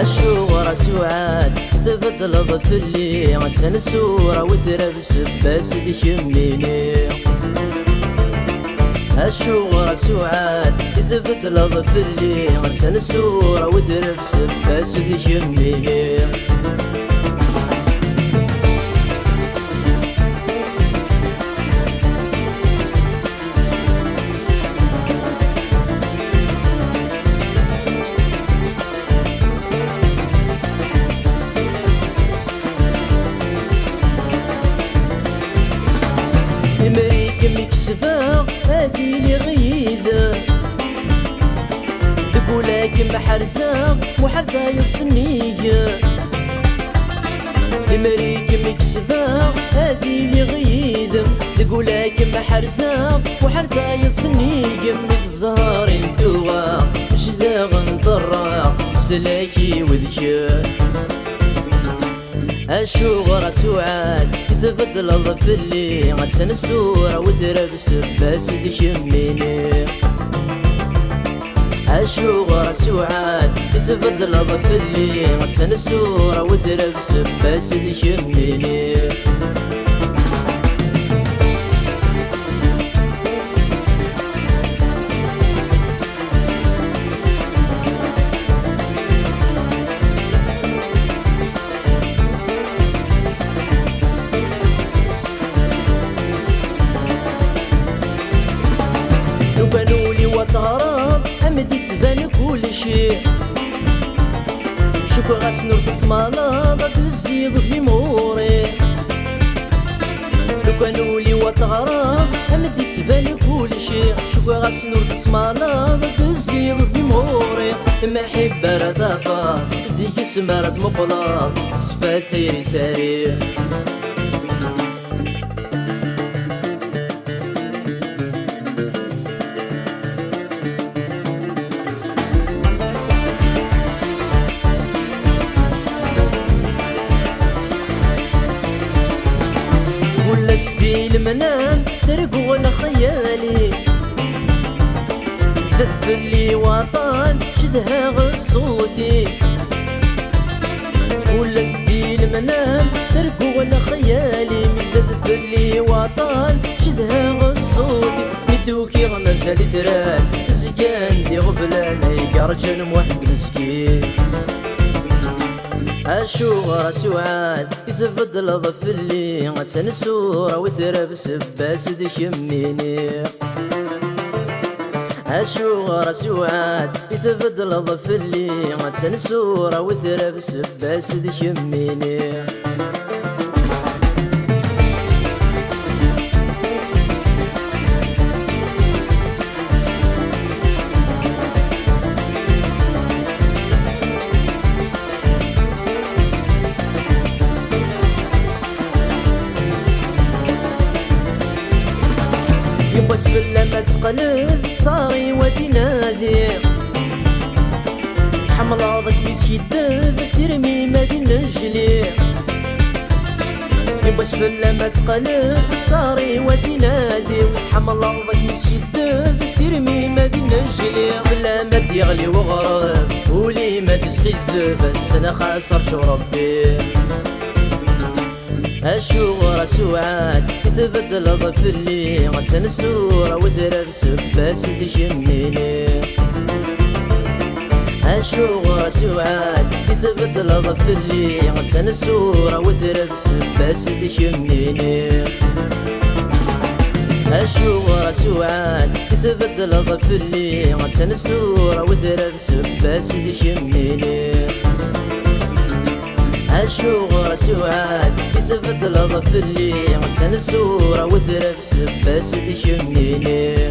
الشغرة سعاد تفضل ضفلي غسن السورة وتربس باس ديكميني. الشغرة سعاد تفضل ضفلي غسن السورة وتربس باس ديكميني. مكسفة هادي لي غيدة تقولك محرزة وحرزة يصنية. مريك مكسفة هادي لي غيدة تقولك محرزة وحرزة يصنية. من الزهر انتوى مش داغن ضرع سلاكي وذكر. الشغرة سعاد تفضل ضفلي غسن السورة وتربس باس ديكميني. الشغرة سعاد تفضل ضفلي غسن السورة وتربس باس ديكميني. بنولي وطهران أمدي سبان كل شيء. شكو غاس نور تسمالا ضد الزيض في موري. بنولي وطهران أمدي سبان كل شيء. شكو غاس نور تسمالا ضد الزيض في موري. محبة رضافة ديك سمارة مقلط صفات سيري ساري. سبيل المنام سرق ولا خيالي. زد في وطن شدها غصوصي. ولا سبيل المنام سرق ولا خيالي. زد في وطن شدها غصوصي. مدوكي غمزة لتران زقان دي غفلان يقرجن موحد مسكين. الشغرة سعاد تفضل ضفلي غسن السورة وتربس باس ديكميني. الشغرة سعاد تفضل ضفلي غسن السورة وتربس باس ديكميني. بس بالله تقلب صاري ودي نادي. حمل عضك بيس يدب سيرمي مادي نجلي. بس بالله تقلب صاري ودي نادي. حمل عضك بيس يدب سيرمي مادي نجلي. بلا ما يغلي وغرب ولي ما تسقي بس انا خاسر شو ربي. الشغرة سعاد تفضل ضفلي غسن السورة وتربس باس ديكميني. الشغرة سعاد تفضل ضفلي غسن السورة وتربس باس ديكميني. الشغرة سعاد تفضل ضفلي غسن السورة وتربس باس ديكميني. الشغرة سعاد تفضل ضفلي غسن السورة وتربس باس ديكميني.